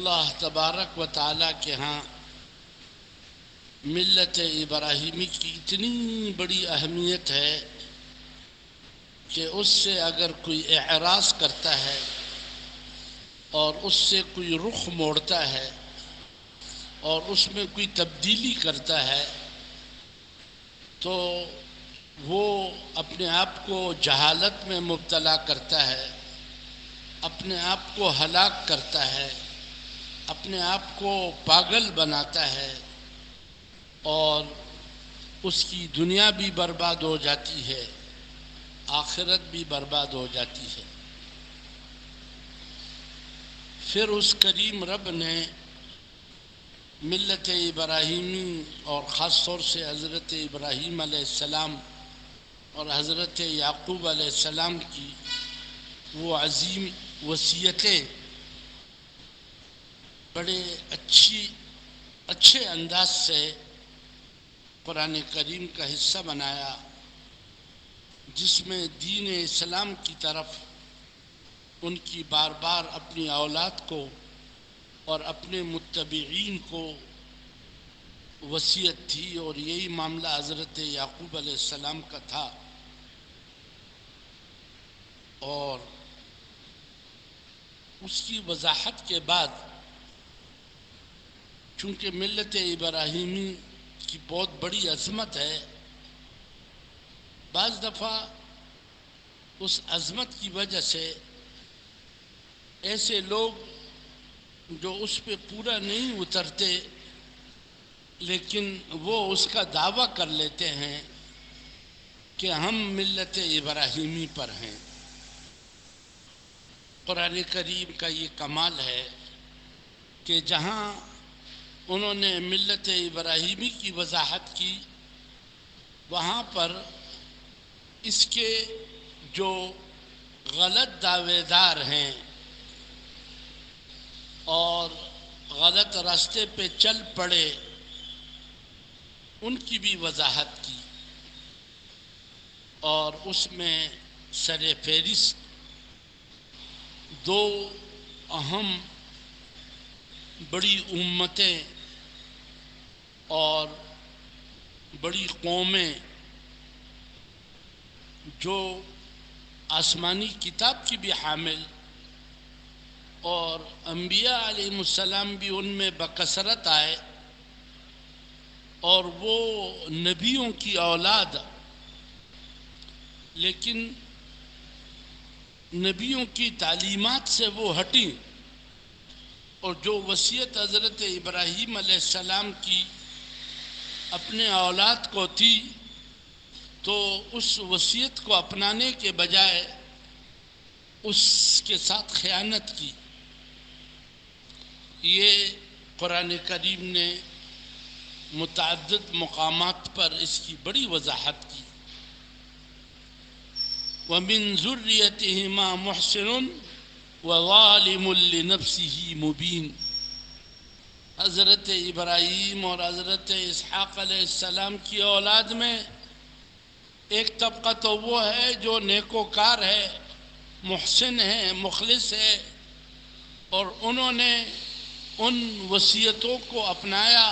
اللہ تبارک و تعالیٰ کے ہاں ملت ابراہیمی کی اتنی بڑی اہمیت ہے کہ اس سے اگر کوئی اعراض کرتا ہے اور اس سے کوئی رخ موڑتا ہے اور اس میں کوئی تبدیلی کرتا ہے تو وہ اپنے آپ کو جہالت میں مبتلا کرتا ہے، اپنے آپ کو ہلاک کرتا ہے، اپنے آپ کو پاگل بناتا ہے اور اس کی دنیا بھی برباد ہو جاتی ہے، آخرت بھی برباد ہو جاتی ہے۔ پھر اس کریم رب نے ملت ابراہیمی اور خاص طور سے حضرت ابراہیم علیہ السلام اور حضرت یعقوب علیہ السلام کی وہ عظیم وصیتیں بڑے اچھے انداز سے قرآن کریم کا حصہ بنایا، جس میں دین اسلام کی طرف ان کی بار بار اپنی اولاد کو اور اپنے متبعین کو وصیت تھی، اور یہی معاملہ حضرت یعقوب علیہ السلام کا تھا۔ اور اس کی وضاحت کے بعد چونکہ ملت ابراہیمی کی بہت بڑی عظمت ہے، بعض دفعہ اس عظمت کی وجہ سے ایسے لوگ جو اس پہ پورا نہیں اترتے لیکن وہ اس کا دعویٰ کر لیتے ہیں کہ ہم ملت ابراہیمی پر ہیں۔ قرآن کریم کا یہ کمال ہے کہ جہاں انہوں نے ملت ابراہیمی کی وضاحت کی، وہاں پر اس کے جو غلط دعوے دار ہیں اور غلط راستے پہ چل پڑے، ان کی بھی وضاحت کی، اور اس میں سر فہرست دو اہم بڑی امتیں اور بڑی قومیں جو آسمانی کتاب کی بھی حامل اور انبیاء علیہ السلام بھی ان میں بکثرت آئے، اور وہ نبیوں کی اولاد، لیکن نبیوں کی تعلیمات سے وہ ہٹیں، اور جو وصیت حضرت ابراہیم علیہ السلام کی اپنے اولاد کو تھی تو اس وصیت کو اپنانے کے بجائے اس کے ساتھ خیانت کی۔ یہ قرآن کریم نے متعدد مقامات پر اس کی بڑی وضاحت کی۔ وَمِن ذُرِّيَّتِهِمَا مُحْسِنٌ وَظَالِمٌ لِنَفْسِهِ مُبِينٌ۔ حضرت ابراہیم اور حضرت اسحاق علیہ السلام کی اولاد میں ایک طبقہ تو وہ ہے جو نیکوکار ہے، محسن ہے، مخلص ہے، اور انہوں نے ان وصیتوں کو اپنایا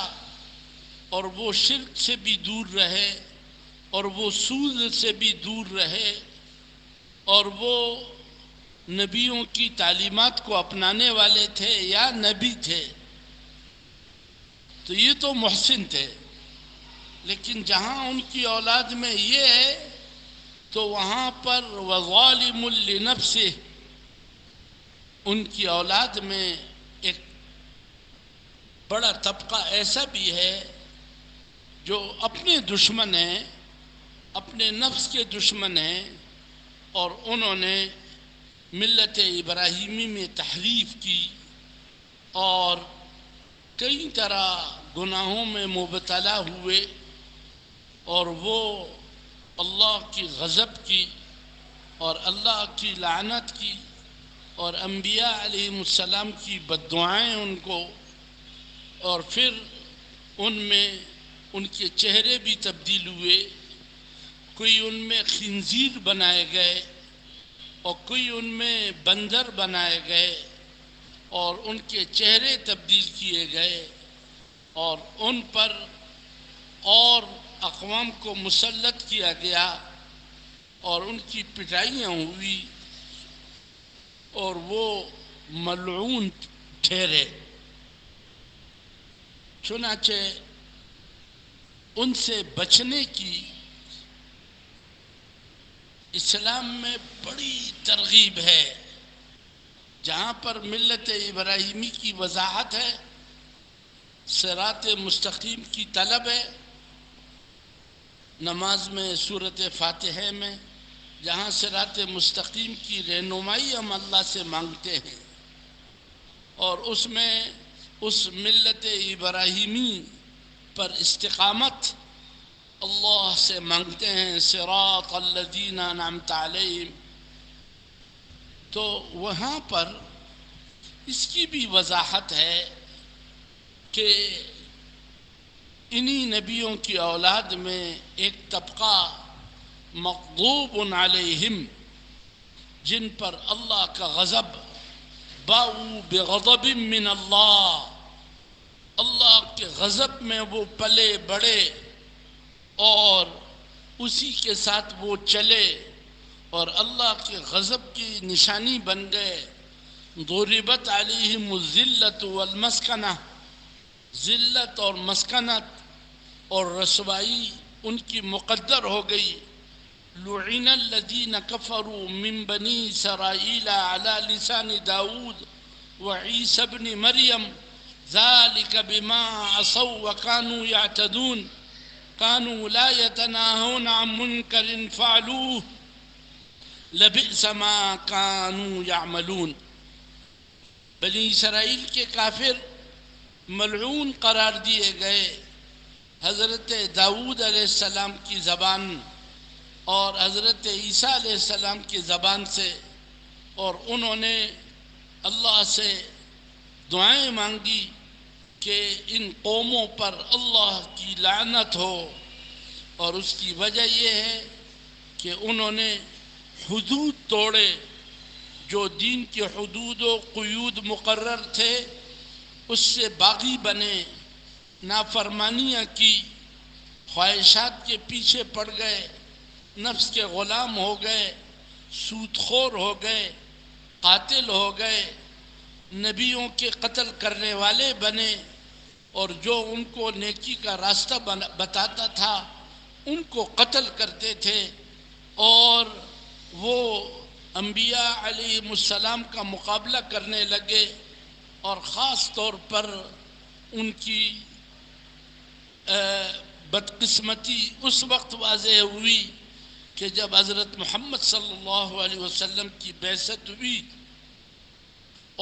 اور وہ شرک سے بھی دور رہے اور وہ سود سے بھی دور رہے اور وہ نبیوں کی تعلیمات کو اپنانے والے تھے یا نبی تھے، تو یہ تو محسن تھے۔ لیکن جہاں ان کی اولاد میں یہ ہے تو وہاں پر وَظَالِمٌ لِنَفْسِهِ، ان کی اولاد میں ایک بڑا طبقہ ایسا بھی ہے جو اپنے دشمن ہیں، اپنے نفس کے دشمن ہیں، اور انہوں نے ملت ابراہیمی میں تحریف کی اور کئی طرح گناہوں میں مبتلا ہوئے، اور وہ اللہ کی غضب کی اور اللہ کی لعنت کی اور انبیاء علیہ السلام کی بددعائیں ان کو، اور پھر ان میں ان کے چہرے بھی تبدیل ہوئے، کوئی ان میں خنزیر بنائے گئے اور کوئی ان میں بندر بنائے گئے، اور ان کے چہرے تبدیل کیے گئے اور ان پر اور اقوام کو مسلط کیا گیا اور ان کی پٹائیاں ہوئی اور وہ ملعون ٹھہرے۔ چنانچہ ان سے بچنے کی اسلام میں بڑی ترغیب ہے۔ جہاں پر ملت ابراہیمی کی وضاحت ہے، صراط مستقیم کی طلب ہے، نماز میں سورۃ فاتحہ میں جہاں صراط مستقیم کی رہنمائی ہم اللہ سے مانگتے ہیں، اور اس میں اس ملت ابراہیمی پر استقامت اللہ سے مانگتے ہیں، صراط الذین انعمت علیہم، تو وہاں پر اس کی بھی وضاحت ہے کہ انہی نبیوں کی اولاد میں ایک طبقہ مغضوب علیہم، جن پر اللہ کا غضب، باؤ بغضب من اللہ، اللہ کے غضب میں وہ پلے بڑے اور اسی کے ساتھ وہ چلے اور اللہ کے غضب کی نشانی بن گئے۔ ضربت علیہم الذلۃ والمسکنہ، ذلت اور مسکنت اور رسوائی ان کی مقدر ہو گئی۔ لعن الذین کفروا من بنی اسرائیل علی لسان داود وعیسی ابن مریم ذلک بما عصوا وکانوا یعتدون كانوا لا يتناهون عن منکر فعلوه لبئس ما كانوا يعملون۔ بنی اسرائیل کے کافر ملعون قرار دیے گئے حضرت داؤد علیہ السلام کی زبان اور حضرت عیسیٰ علیہ السلام کی زبان سے، اور انہوں نے اللہ سے دعائیں مانگی کہ ان قوموں پر اللہ کی لعنت ہو، اور اس کی وجہ یہ ہے کہ انہوں نے حدود توڑے، جو دین کے حدود و قیود مقرر تھے اس سے باغی بنے، نافرمانیاں کی، خواہشات کے پیچھے پڑ گئے، نفس کے غلام ہو گئے، سود خور ہو گئے، قاتل ہو گئے، نبیوں کے قتل کرنے والے بنے، اور جو ان کو نیکی کا راستہ بتاتا تھا ان کو قتل کرتے تھے، اور وہ انبیاء علیہ السلام کا مقابلہ کرنے لگے، اور خاص طور پر ان کی بدقسمتی اس وقت واضح ہوئی کہ جب حضرت محمد صلی اللہ علیہ وسلم کی بعثت ہوئی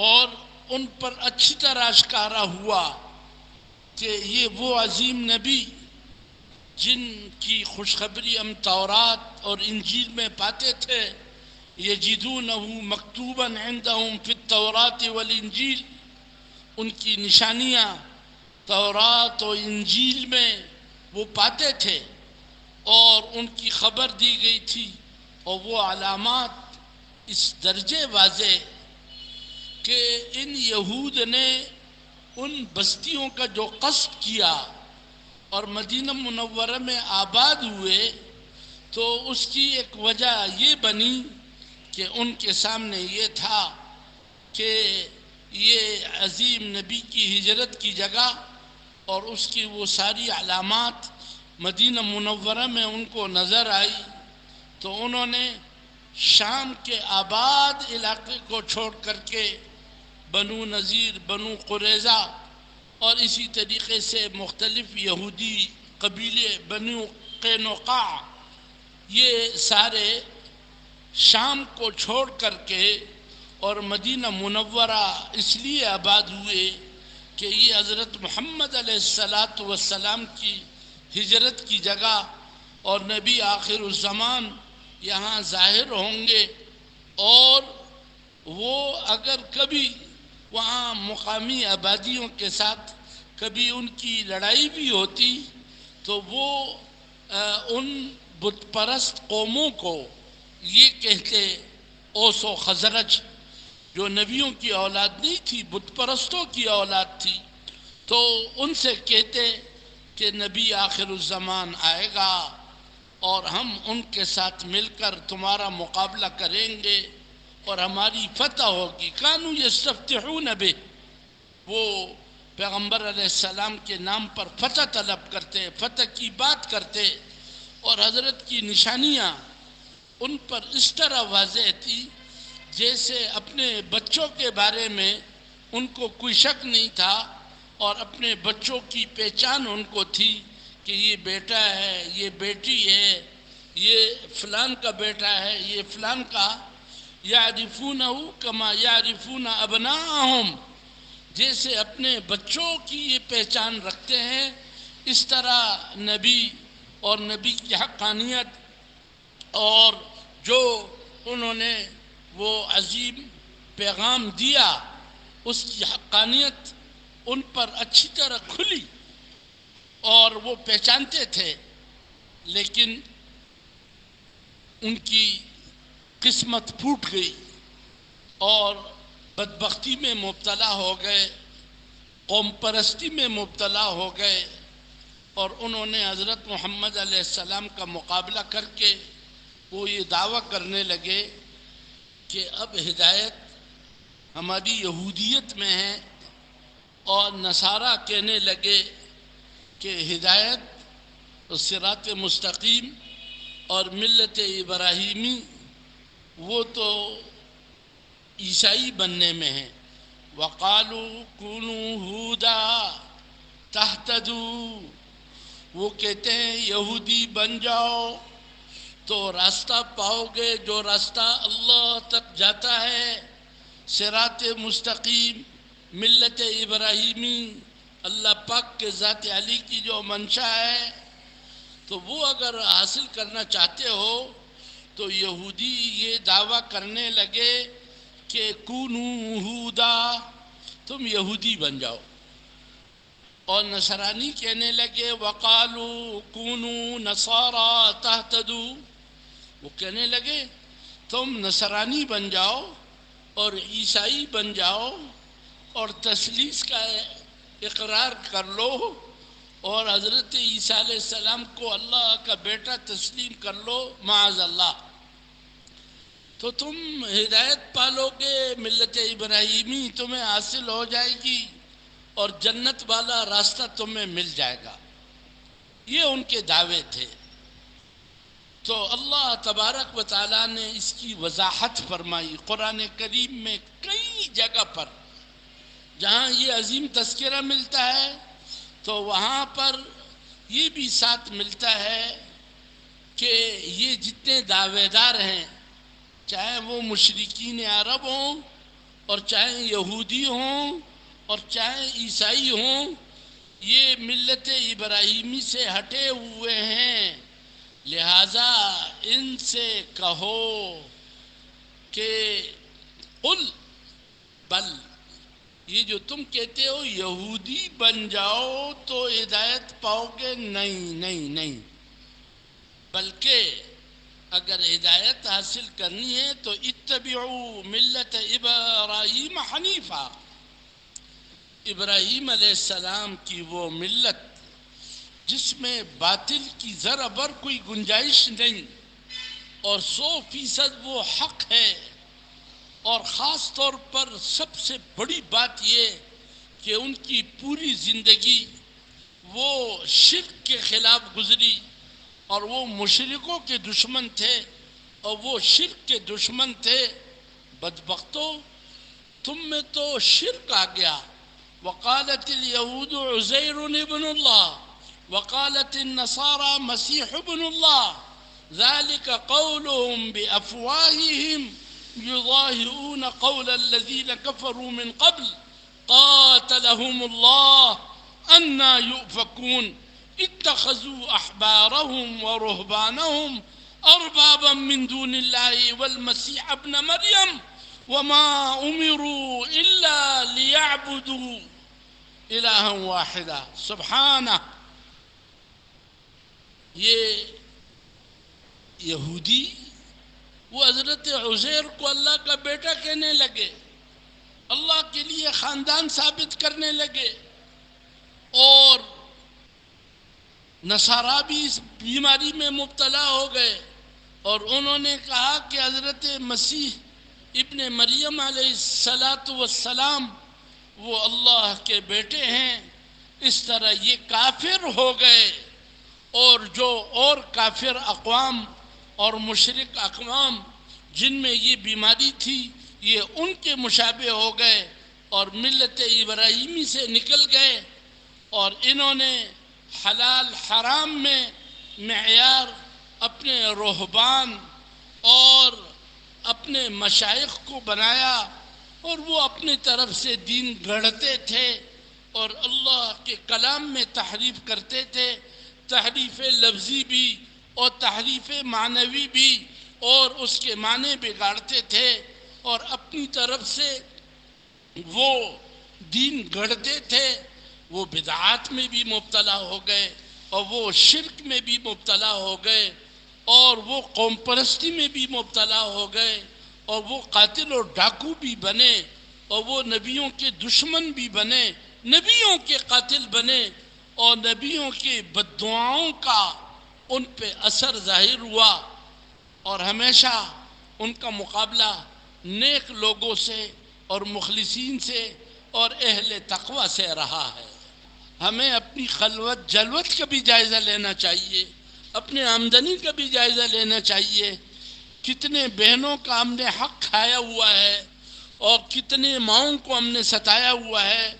اور ان پر اچھی طرح اشکارا ہوا کہ یہ وہ عظیم نبی جن کی خوشخبری ہم تورات اور انجیل میں پاتے تھے، یجدونہ مکتوبا عندہم فی التوراۃ والانجیل، ان کی نشانیاں تورات و انجیل میں وہ پاتے تھے اور ان کی خبر دی گئی تھی، اور وہ علامات اس درجے واضح کہ ان یہود نے ان بستیوں کا جو قصد کیا اور مدینہ منورہ میں آباد ہوئے، تو اس کی ایک وجہ یہ بنی کہ ان کے سامنے یہ تھا کہ یہ عظیم نبی کی ہجرت کی جگہ اور اس کی وہ ساری علامات مدینہ منورہ میں ان کو نظر آئی، تو انہوں نے شام کے آباد علاقے کو چھوڑ کر کے بنو نذیر، بنو قریظہ اور اسی طریقے سے مختلف یہودی قبیلے بنو قینقاع، یہ سارے شام کو چھوڑ کر کے اور مدینہ منورہ اس لیے آباد ہوئے کہ یہ حضرت محمد علیہ السلام کی ہجرت کی جگہ اور نبی آخر الزمان یہاں ظاہر ہوں گے، اور وہ اگر کبھی وہاں مقامی آبادیوں کے ساتھ کبھی ان کی لڑائی بھی ہوتی تو وہ ان بت پرست قوموں کو یہ کہتے اوس و خزرج، جو نبیوں کی اولاد نہیں تھی، بت پرستوں کی اولاد تھی، تو ان سے کہتے کہ نبی آخر الزمان آئے گا اور ہم ان کے ساتھ مل کر تمہارا مقابلہ کریں گے اور ہماری فتح ہوگی۔ کانوا یستفتحون بہ، وہ پیغمبر علیہ السلام کے نام پر فتح طلب کرتے، فتح کی بات کرتے، اور حضرت کی نشانیاں ان پر اس طرح واضح تھی جیسے اپنے بچوں کے بارے میں ان کو کوئی شک نہیں تھا، اور اپنے بچوں کی پہچان ان کو تھی کہ یہ بیٹا ہے، یہ بیٹی ہے، یہ فلان کا بیٹا ہے، یہ فلان کا۔ یعرفونہ کما یعرفون ابناءہم، جیسے اپنے بچوں کی یہ پہچان رکھتے ہیں، اس طرح نبی اور نبی کی حقانیت اور جو انہوں نے وہ عظیم پیغام دیا اس کی حقانیت ان پر اچھی طرح کھلی اور وہ پہچانتے تھے، لیکن ان کی قسمت پھوٹ گئی اور بدبختی میں مبتلا ہو گئے، قوم پرستی میں مبتلا ہو گئے، اور انہوں نے حضرت محمد علیہ السلام کا مقابلہ کر کے وہ یہ دعویٰ کرنے لگے کہ اب ہدایت ہماری یہودیت میں ہے، اور نصارہ کہنے لگے کہ ہدایت صراط مستقیم اور ملت ابراہیمی وہ تو عیسائی بننے میں ہے۔ وقالوا کونوا ہودا تہتدوا، وہ کہتے ہیں یہودی بن جاؤ تو راستہ پاؤ گے، جو راستہ اللہ تک جاتا ہے، صراط مستقیم، ملت ابراہیمی، اللہ پاک کے ذات علی کی جو منشا ہے، تو وہ اگر حاصل کرنا چاہتے ہو تو یہودی یہ دعویٰ کرنے لگے کہ کونوا ہودا، تم یہودی بن جاؤ، اور نصرانی کہنے لگے وقالوا کونوا نصارى تہتدوا، وہ کہنے لگے تم نصرانی بن جاؤ اور عیسائی بن جاؤ اور تثلیث کا اقرار کر لو اور حضرت عیسیٰ علیہ السلام کو اللہ کا بیٹا تسلیم کر لو، معاذ اللہ، تو تم ہدایت پالو گے، ملت ابراہیمی تمہیں حاصل ہو جائے گی اور جنت والا راستہ تمہیں مل جائے گا۔ یہ ان کے دعوے تھے۔ تو اللہ تبارک و تعالیٰ نے اس کی وضاحت فرمائی قرآن کریم میں کئی جگہ پر، جہاں یہ عظیم تذکرہ ملتا ہے تو وہاں پر یہ بھی ساتھ ملتا ہے کہ یہ جتنے دعوے دار ہیں، چاہے وہ مشرکین عرب ہوں اور چاہے یہودی ہوں اور چاہے عیسائی ہوں، یہ ملت ابراہیمی سے ہٹے ہوئے ہیں، لہٰذا ان سے کہو کہ قل، بل، یہ جو تم کہتے ہو یہودی بن جاؤ تو ہدایت پاؤ گے، نہیں نہیں نہیں، بلکہ اگر ہدایت حاصل کرنی ہے تو اتبعوا ملت ابراہیم حنیفہ، ابراہیم علیہ السلام کی وہ ملت جس میں باطل کی ذرا بر کوئی گنجائش نہیں اور 100% وہ حق ہے، اور خاص طور پر سب سے بڑی بات یہ کہ ان کی پوری زندگی وہ شرک کے خلاف گزری، اور وہ مشرکوں کے دشمن تھے اور وہ شرک کے دشمن تھے۔ بدبختو، تم میں تو شرک آ گیا۔ وقالت اليہود عزیر ابن اللہ وقالت النصارى مسیح ابن اللہ ذلك قولهم بأفواههم يضاهئون قول الذين كفروا من قبل قاتلهم الله أنى يؤفكون اتخذوا أحبارهم ورهبانهم أربابا من دون الله والمسيح ابن مريم وما أمروا إلا ليعبدوا إلها واحدا سبحانہ۔ یہ یہودی وہ حضرت عزیر کو اللہ کا بیٹا کہنے لگے، اللہ کے لیے خاندان ثابت کرنے لگے، اور نصارہ بھی اس بیماری میں مبتلا ہو گئے، اور انہوں نے کہا کہ حضرت مسیح ابن مریم علیہ السلام وہ اللہ کے بیٹے ہیں۔ اس طرح یہ کافر ہو گئے، اور جو اور کافر اقوام اور مشرک اقوام جن میں یہ بیماری تھی یہ ان کے مشابہ ہو گئے اور ملت ابراہیمی سے نکل گئے، اور انہوں نے حلال حرام میں معیار اپنے رہبان اور اپنے مشائخ کو بنایا، اور وہ اپنی طرف سے دین گڑھتے تھے اور اللہ کے کلام میں تحریف کرتے تھے، تحریف لفظی بھی اور تحریف معنوی بھی، اور اس کے معنی بگاڑتے تھے، اور اپنی طرف سے وہ دین گڑھتے تھے۔ وہ بدعات میں بھی مبتلا ہو گئے، اور وہ شرک میں بھی مبتلا ہو گئے، اور وہ قوم پرستی میں بھی مبتلا ہو گئے، اور وہ قاتل اور ڈاکو بھی بنے، اور وہ نبیوں کے دشمن بھی بنے، نبیوں کے قاتل بنے، اور نبیوں کے بد دعاؤں کا ان پہ اثر ظاہر ہوا، اور ہمیشہ ان کا مقابلہ نیک لوگوں سے اور مخلصین سے اور اہل تقوی سے رہا ہے۔ ہمیں اپنی خلوت جلوت کا بھی جائزہ لینا چاہیے، اپنے آمدنی کا بھی جائزہ لینا چاہیے، کتنے بہنوں کا ہم نے حق کھایا ہوا ہے، اور کتنے ماؤں کو ہم نے ستایا ہوا ہے،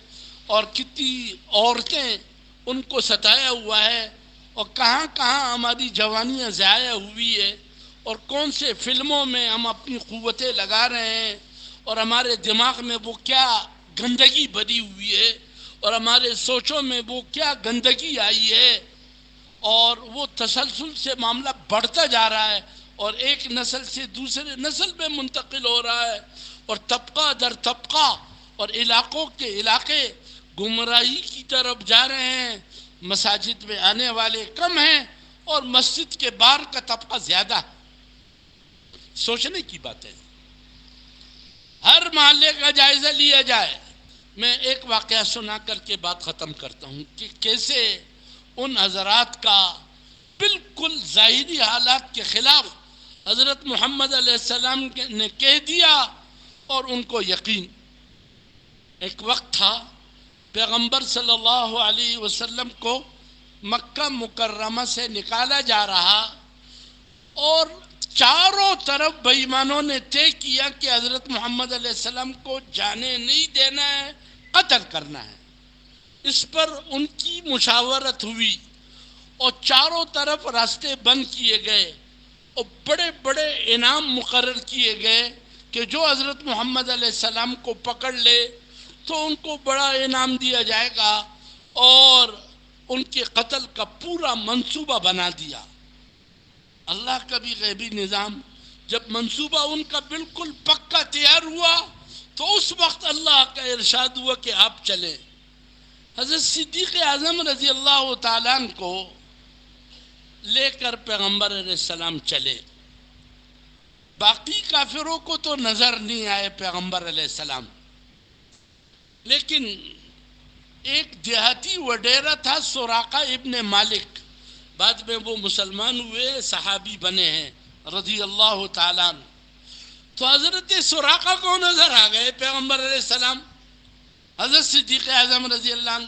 اور کتنی عورتیں ان کو ستایا ہوا ہے، اور کہاں کہاں ہماری جوانیاں ضائع ہوئی ہے، اور کون سے فلموں میں ہم اپنی قوتیں لگا رہے ہیں، اور ہمارے دماغ میں وہ کیا گندگی بھری ہوئی ہے، اور ہمارے سوچوں میں وہ کیا گندگی آئی ہے، اور وہ تسلسل سے معاملہ بڑھتا جا رہا ہے، اور ایک نسل سے دوسرے نسل میں منتقل ہو رہا ہے، اور طبقہ در طبقہ اور علاقوں کے علاقے گمراہی کی طرف جا رہے ہیں۔ مساجد میں آنے والے کم ہیں، اور مسجد کے باہر کا طبقہ زیادہ ہے۔ سوچنے کی بات ہے، ہر محلے کا جائزہ لیا جائے۔ میں ایک واقعہ سنا کر کے بات ختم کرتا ہوں کہ کیسے ان حضرات کا بالکل ظاہری حالات کے خلاف حضرت محمد علیہ السلام نے کہہ دیا، اور ان کو یقین۔ ایک وقت تھا پیغمبر صلی اللہ علیہ وسلم کو مکہ مکرمہ سے نکالا جا رہا، اور چاروں طرف بے ایمانوں نے طے کیا کہ حضرت محمد علیہ السلام کو جانے نہیں دینا ہے، قتل کرنا ہے۔ اس پر ان کی مشاورت ہوئی، اور چاروں طرف راستے بند کیے گئے، اور بڑے بڑے انعام مقرر کیے گئے کہ جو حضرت محمد علیہ السلام کو پکڑ لے تو ان کو بڑا انعام دیا جائے گا، اور ان کے قتل کا پورا منصوبہ بنا دیا۔ اللہ کا بھی غیبی نظام، جب منصوبہ ان کا بالکل پکا تیار ہوا تو اس وقت اللہ کا ارشاد ہوا کہ آپ چلیں۔ حضرت صدیق اعظم رضی اللہ تعالیٰ عنہ کو لے کر پیغمبر علیہ السلام چلے۔ باقی کافروں کو تو نظر نہیں آئے پیغمبر علیہ السلام، لیکن ایک دیہاتی وڈیرا تھا سراقہ ابن مالک، بعد میں وہ مسلمان ہوئے، صحابی بنے ہیں رضی اللہ تعالیٰ عنہ۔ تو حضرت سراقہ کو نظر آ گئے پیغمبر علیہ السلام، حضرت صدیق اعظم رضی اللہ عنہ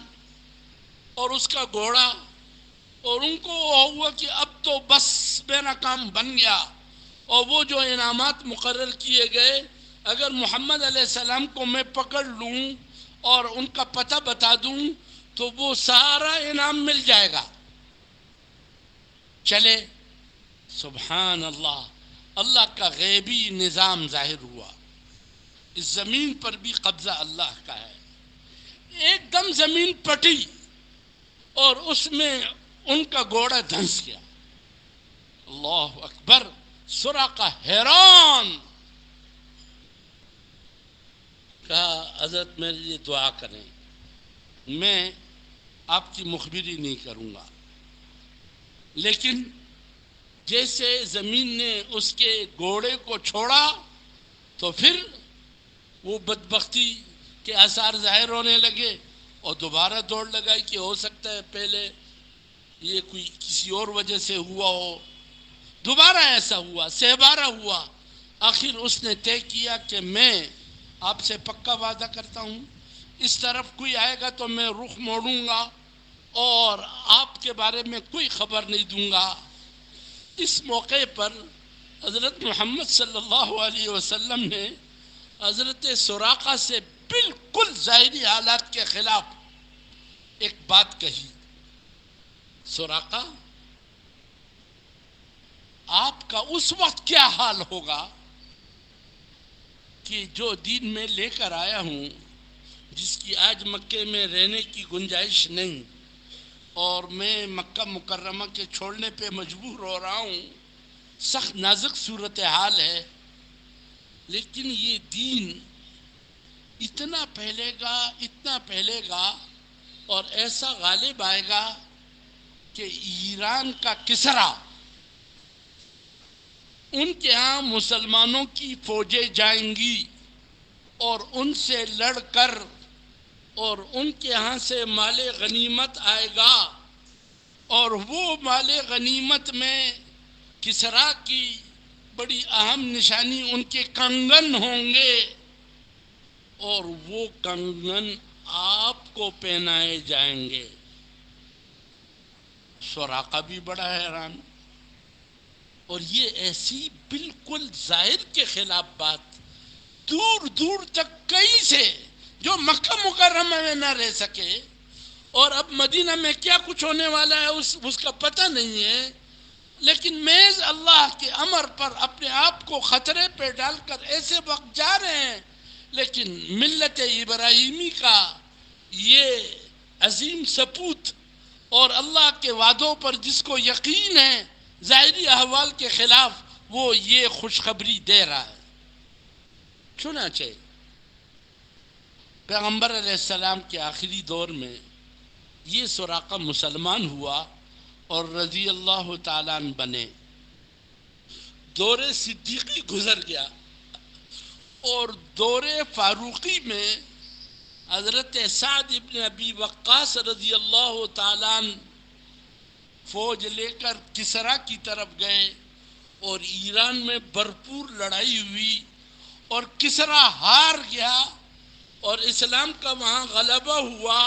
اور اس کا گھوڑا، اور ان کو ہوا کہ اب تو بس میرا کام بن گیا، اور وہ جو انعامات مقرر کیے گئے اگر محمد علیہ السلام کو میں پکڑ لوں اور ان کا پتہ بتا دوں تو وہ سارا انعام مل جائے گا۔ چلے، سبحان اللہ، اللہ کا غیبی نظام ظاہر ہوا، اس زمین پر بھی قبضہ اللہ کا ہے۔ ایک دم زمین پٹی اور اس میں ان کا گھوڑا دھنس گیا۔ اللہ اکبر! سراقہ حیران، کہا حضرت میرے لیے دعا کریں، میں آپ کی مخبری نہیں کروں گا، لیکن جیسے زمین نے اس کے گھوڑے کو چھوڑا تو پھر وہ بدبختی کے آثار ظاہر ہونے لگے اور دوبارہ دوڑ لگائی کہ ہو سکتا ہے پہلے یہ کوئی کسی اور وجہ سے ہوا ہو. دوبارہ ایسا ہوا، 6 بار ہوا. آخر اس نے طے کیا کہ میں آپ سے پکا وعدہ کرتا ہوں، اس طرف کوئی آئے گا تو میں رخ موڑوں گا اور آپ کے بارے میں کوئی خبر نہیں دوں گا. اس موقع پر حضرت محمد صلی اللہ علیہ وسلم نے حضرت سراقہ سے بالکل ظاہری حالات کے خلاف ایک بات کہی. سراقہ، آپ کا اس وقت کیا حال ہوگا کہ جو دین میں لے کر آیا ہوں، جس کی آج مکے میں رہنے کی گنجائش نہیں اور میں مکہ مکرمہ کے چھوڑنے پہ مجبور ہو رہا ہوں، سخت نازک صورتحال ہے، لیکن یہ دین اتنا پھیلے گا اور ایسا غالب آئے گا کہ ایران کا کسرا، ان کے ہاں مسلمانوں کی فوجیں جائیں گی اور ان سے لڑ کر اور ان کے ہاں سے مال غنیمت آئے گا، اور وہ مال غنیمت میں کسرا کی بڑی اہم نشانی ان کے کنگن ہوں گے، اور وہ کنگن آپ کو پہنائے جائیں گے. سراقہ بھی بڑا حیران، اور یہ ایسی بالکل ظاہر کے خلاف بات، دور دور تک کئی سے جو مکہ مکرمہ میں نہ رہ سکے اور اب مدینہ میں کیا کچھ ہونے والا ہے اس کا پتہ نہیں ہے، لیکن محض اللہ کے امر پر اپنے آپ کو خطرے پہ ڈال کر ایسے وقت جا رہے ہیں. لیکن ملت ابراہیمی کا یہ عظیم سپوت اور اللہ کے وعدوں پر جس کو یقین ہے ظاہری احوال کے خلاف، وہ یہ خوشخبری دے رہا ہے. چنانچہ پیغمبر علیہ السلام کے آخری دور میں یہ سراقہ مسلمان ہوا اور رضی اللہ تعالیٰ عنہ بنے. دور صدیقی گزر گیا اور دور فاروقی میں حضرت سعد ابن ابی وقاص رضی اللہ تعالیٰ عنہ فوج لے کر کسرا کی طرف گئے اور ایران میں بھرپور لڑائی ہوئی اور کسرا ہار گیا اور اسلام کا وہاں غلبہ ہوا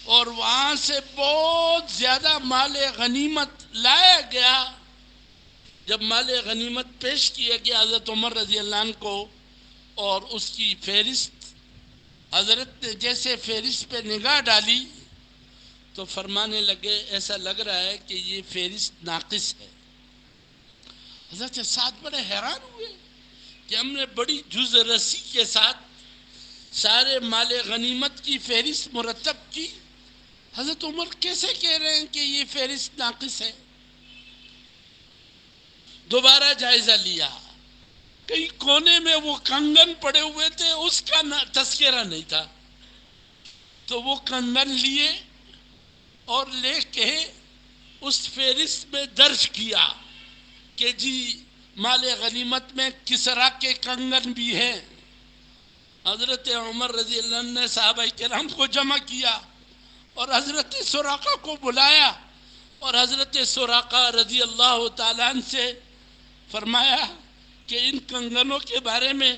اور وہاں سے بہت زیادہ مال غنیمت لایا گیا. جب مال غنیمت پیش کیا گیا حضرت عمر رضی اللہ عنہ کو اور اس کی فہرست، حضرت نے جیسے فہرست پہ نگاہ ڈالی تو فرمانے لگے ایسا لگ رہا ہے کہ یہ فہرست ناقص ہے. حضرت سعد بڑے حیران ہوئے کہ ہم نے بڑی جز رسی کے ساتھ سارے مال غنیمت کی فہرست مرتب کی، حضرت عمر کیسے کہہ رہے ہیں کہ یہ فہرست ناقص ہے؟ دوبارہ جائزہ لیا، کئی کونے میں وہ کنگن پڑے ہوئے تھے، اس کا تذکرہ نہیں تھا، تو وہ کنگن لیے اور لے کے اس فہرست میں درج کیا کہ جی مال غنیمت میں کسرا کے کنگن بھی ہیں. حضرت عمر رضی اللہ عنہ نے صحابہ کرام کو جمع کیا اور حضرت سراقہ کو بلایا اور حضرت سراقہ رضی اللہ تعالیٰ عنہ سے فرمایا کہ ان کنگنوں کے بارے میں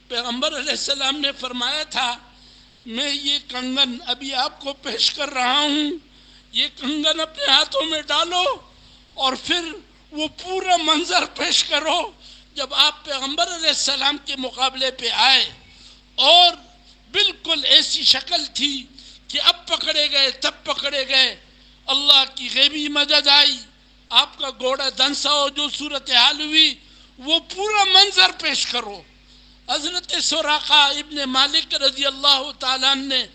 پیغمبر علیہ السلام نے فرمایا تھا، میں یہ کنگن ابھی آپ کو پیش کر رہا ہوں، یہ کنگن اپنے ہاتھوں میں ڈالو اور پھر وہ پورا منظر پیش کرو جب آپ پیغمبر علیہ السلام کے مقابلے پہ آئے اور بالکل ایسی شکل تھی کہ اب پکڑے گئے تب پکڑے گئے، اللہ کی غیبی مدد آئی، آپ کا گھوڑا دھنسا ہو، جو صورتحال ہوئی وہ پورا منظر پیش کرو. حضرت سراقہ ابن مالک رضی اللہ تعالیٰ عنہ نے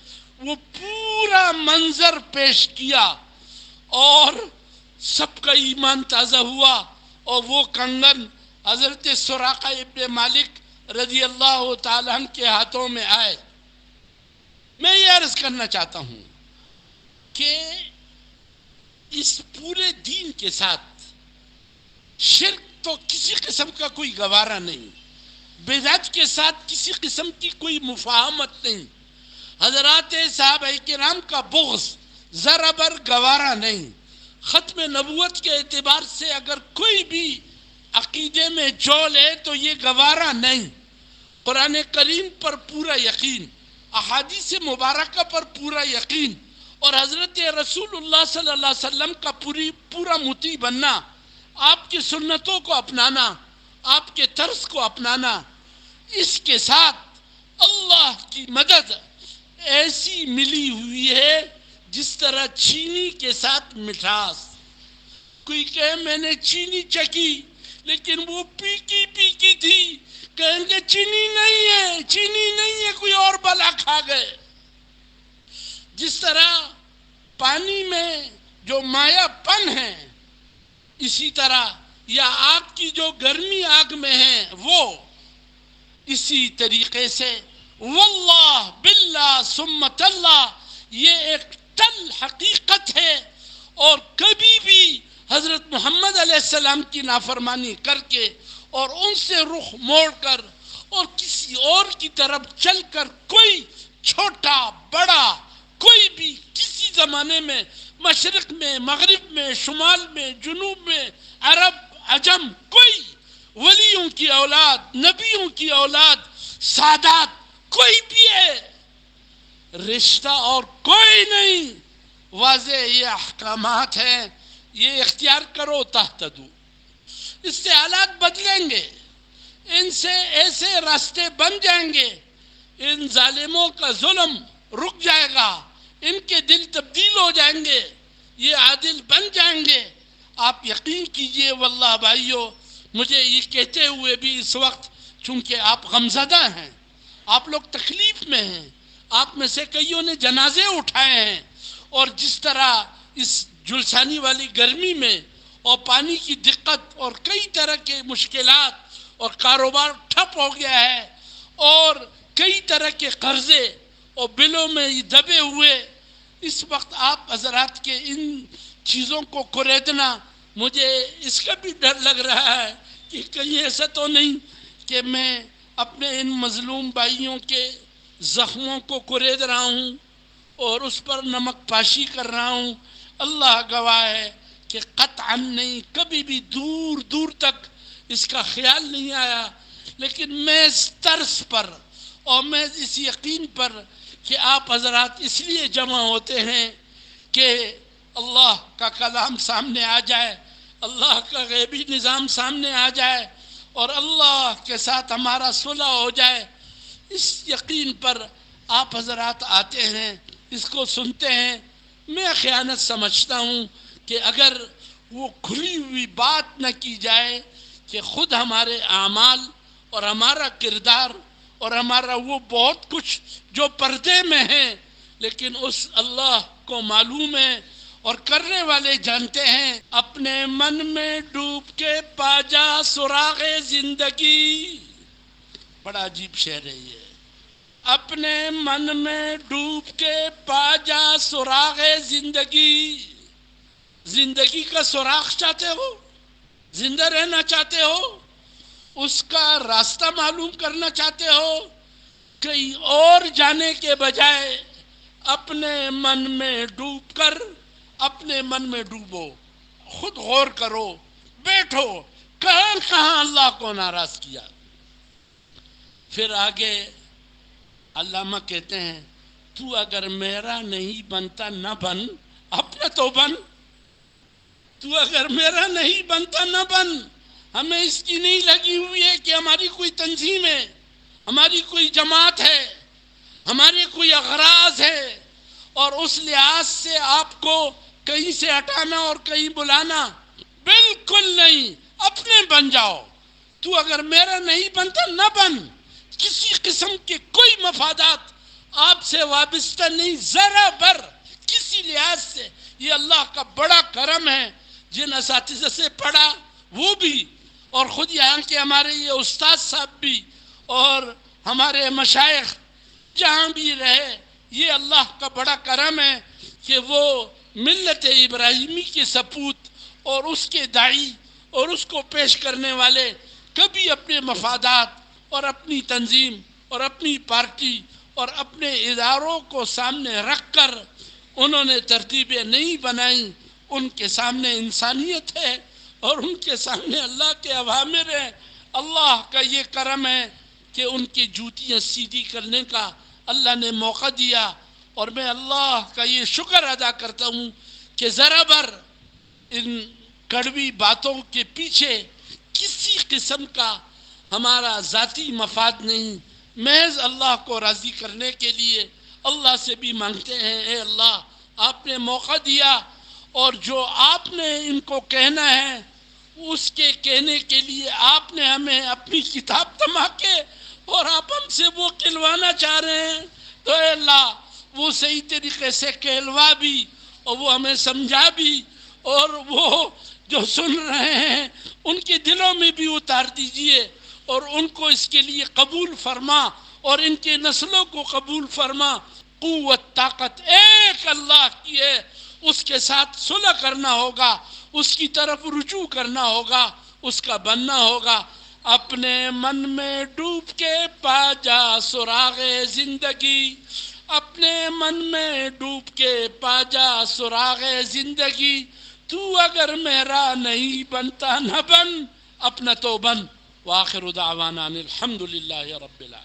وہ پورا منظر پیش کیا اور سب کا ایمان تازہ ہوا اور وہ کنگن حضرت سراقہ ابن مالک رضی اللہ تعالیٰ عنہ کے ہاتھوں میں آئے. میں یہ عرض کرنا چاہتا ہوں کہ اس پورے دین کے ساتھ شرک تو کسی قسم کا کوئی گوارا نہیں، بدعت کے ساتھ کسی قسم کی کوئی مفاہمت نہیں، حضرات صحابہ کرام کا بغض ذرا بر گوارا نہیں. ختم نبوت کے اعتبار سے اگر کوئی بھی عقیدے میں جول ہے تو یہ گوارا نہیں. قرآن کریم پر پورا یقین، احادیث مبارکہ پر پورا یقین، اور حضرت رسول اللہ صلی اللہ علیہ وسلم کا پورا مطیع بننا، آپ کی سنتوں کو اپنانا، آپ کے طرز کو اپنانا. اس کے ساتھ اللہ کی مدد ایسی ملی ہوئی ہے جس طرح چینی کے ساتھ مٹھاس. کوئی کہے میں نے چینی چکی لیکن وہ پیکی پیکی تھی، کہیں گے چینی نہیں ہے، چینی نہیں ہے، کوئی اور بلا کھا گئے. جس طرح پانی میں جو مایا پن ہے، اسی طرح یا آگ کی جو گرمی آگ میں ہے وہ، اسی طریقے سے واللہ باللہ ثم تاللہ یہ ایک تل حقیقت ہے. اور کبھی بھی حضرت محمد علیہ السلام کی نافرمانی کر کے اور ان سے رخ موڑ کر اور کسی اور کی طرف چل کر کوئی چھوٹا بڑا کوئی بھی کسی زمانے میں، مشرق میں، مغرب میں، شمال میں، جنوب میں، عرب عجم، کوئی ولیوں کی اولاد، نبیوں کی اولاد، سادات کوئی بھی ہے، رشتہ اور کوئی نہیں. واضح یہ احکامات ہیں، یہ اختیار کرو تہتدو. اس سے حالات بدلیں گے، ان سے ایسے راستے بن جائیں گے، ان ظالموں کا ظلم رک جائے گا، ان کے دل تبدیل ہو جائیں گے، یہ عادل بن جائیں گے. آپ یقین کیجئے واللہ بھائیو، مجھے یہ کہتے ہوئے بھی اس وقت چونکہ آپ غمزدہ ہیں، آپ لوگ تکلیف میں ہیں، آپ میں سے کئیوں نے جنازے اٹھائے ہیں، اور جس طرح اس جلسانی والی گرمی میں اور پانی کی دقت اور کئی طرح کے مشکلات اور کاروبار ٹھپ ہو گیا ہے اور کئی طرح کے قرضے اور بلوں میں دبے ہوئے، اس وقت آپ حضرات کے ان چیزوں کو کریدنا، مجھے اس کا بھی ڈر لگ رہا ہے کہ کہیں ایسا تو نہیں کہ میں اپنے ان مظلوم بھائیوں کے زخموں کو کرید رہا ہوں اور اس پر نمک پاشی کر رہا ہوں. اللہ گواہ ہے کہ قطعاً نہیں، کبھی بھی دور دور تک اس کا خیال نہیں آیا. لیکن میں اس طرز پر اور میں اس یقین پر کہ آپ حضرات اس لیے جمع ہوتے ہیں کہ اللہ کا کلام سامنے آ جائے، اللہ کا غیبی نظام سامنے آ جائے اور اللہ کے ساتھ ہمارا صلح ہو جائے. اس یقین پر آپ حضرات آتے ہیں، اس کو سنتے ہیں. میں خیانت سمجھتا ہوں کہ اگر وہ کھلی ہوئی بات نہ کی جائے کہ خود ہمارے اعمال اور ہمارا کردار اور ہمارا وہ بہت کچھ جو پردے میں ہیں لیکن اس اللہ کو معلوم ہے اور کرنے والے جانتے ہیں. اپنے من میں ڈوب کے پا جا سراغ زندگی، بڑا عجیب شعر ہے یہ. اپنے من میں ڈوب کے پا جا سراغ زندگی. زندگی کا سراغ چاہتے ہو؟ زندہ رہنا چاہتے ہو؟ اس کا راستہ معلوم کرنا چاہتے ہو؟ کہیں اور جانے کے بجائے اپنے من میں ڈوب کر اپنے من میں ڈوبو، خود غور کرو، بیٹھو کہاں کہاں اللہ کو ناراض کیا. پھر آگے علامہ کہتے ہیں تو اگر میرا نہیں بنتا نہ بن، اپنا تو بن. تو اگر میرا نہیں بنتا نہ بن. ہمیں اس کی نہیں لگی ہوئی ہے کہ ہماری کوئی تنظیم ہے، ہماری کوئی جماعت ہے، ہمارے کوئی اغراض ہے اور اس لحاظ سے آپ کو کہیں سے ہٹانا اور کہیں بلانا، بالکل نہیں. اپنے بن جاؤ. تو اگر میرا نہیں بنتا نہ بن. کسی قسم کے کوئی مفادات آپ سے وابستہ نہیں ذرا بر کسی لحاظ سے. یہ اللہ کا بڑا کرم ہے. جن اساتذہ سے پڑھا وہ بھی اور خود یہاں کے ہمارے یہ استاد صاحب بھی اور ہمارے مشائخ جہاں بھی رہے، یہ اللہ کا بڑا کرم ہے کہ وہ ملت ابراہیمی کے سپوت اور اس کے داعی اور اس کو پیش کرنے والے کبھی اپنے مفادات اور اپنی تنظیم اور اپنی پارٹی اور اپنے اداروں کو سامنے رکھ کر انہوں نے ترتیبیں نہیں بنائیں. ان کے سامنے انسانیت ہے اور ان کے سامنے اللہ کے اوامر ہیں. اللہ کا یہ کرم ہے کہ ان کی جوتیاں سیدھی کرنے کا اللہ نے موقع دیا، اور میں اللہ کا یہ شکر ادا کرتا ہوں کہ ذرا بر ان کڑوی باتوں کے پیچھے کسی قسم کا ہمارا ذاتی مفاد نہیں، محض اللہ کو راضی کرنے کے لیے اللہ سے بھی مانگتے ہیں اے اللہ آپ نے موقع دیا، اور جو آپ نے ان کو کہنا ہے اس کے کہنے کے لیے آپ نے ہمیں اپنی کتاب تھما کے اور آپ ہم سے وہ کہلوانا چاہ رہے ہیں، تو اے اللہ وہ صحیح طریقے سے کہلوا بھی اور وہ ہمیں سمجھا بھی، اور وہ جو سن رہے ہیں ان کے دلوں میں بھی اتار دیجئے اور ان کو اس کے لیے قبول فرما اور ان کے نسلوں کو قبول فرما. قوت طاقت ایک اللہ کی ہے، اس کے ساتھ صلح کرنا ہوگا، اس کی طرف رجوع کرنا ہوگا، اس کا بننا ہوگا. اپنے من میں ڈوب کے پا جا سراغ زندگی، اپنے من میں ڈوب کے پا جا سراغ زندگی، تو اگر میرا نہیں بنتا نہ بن، اپنا تو بن. وآخر دعوانا الحمدللہ رب العالمین.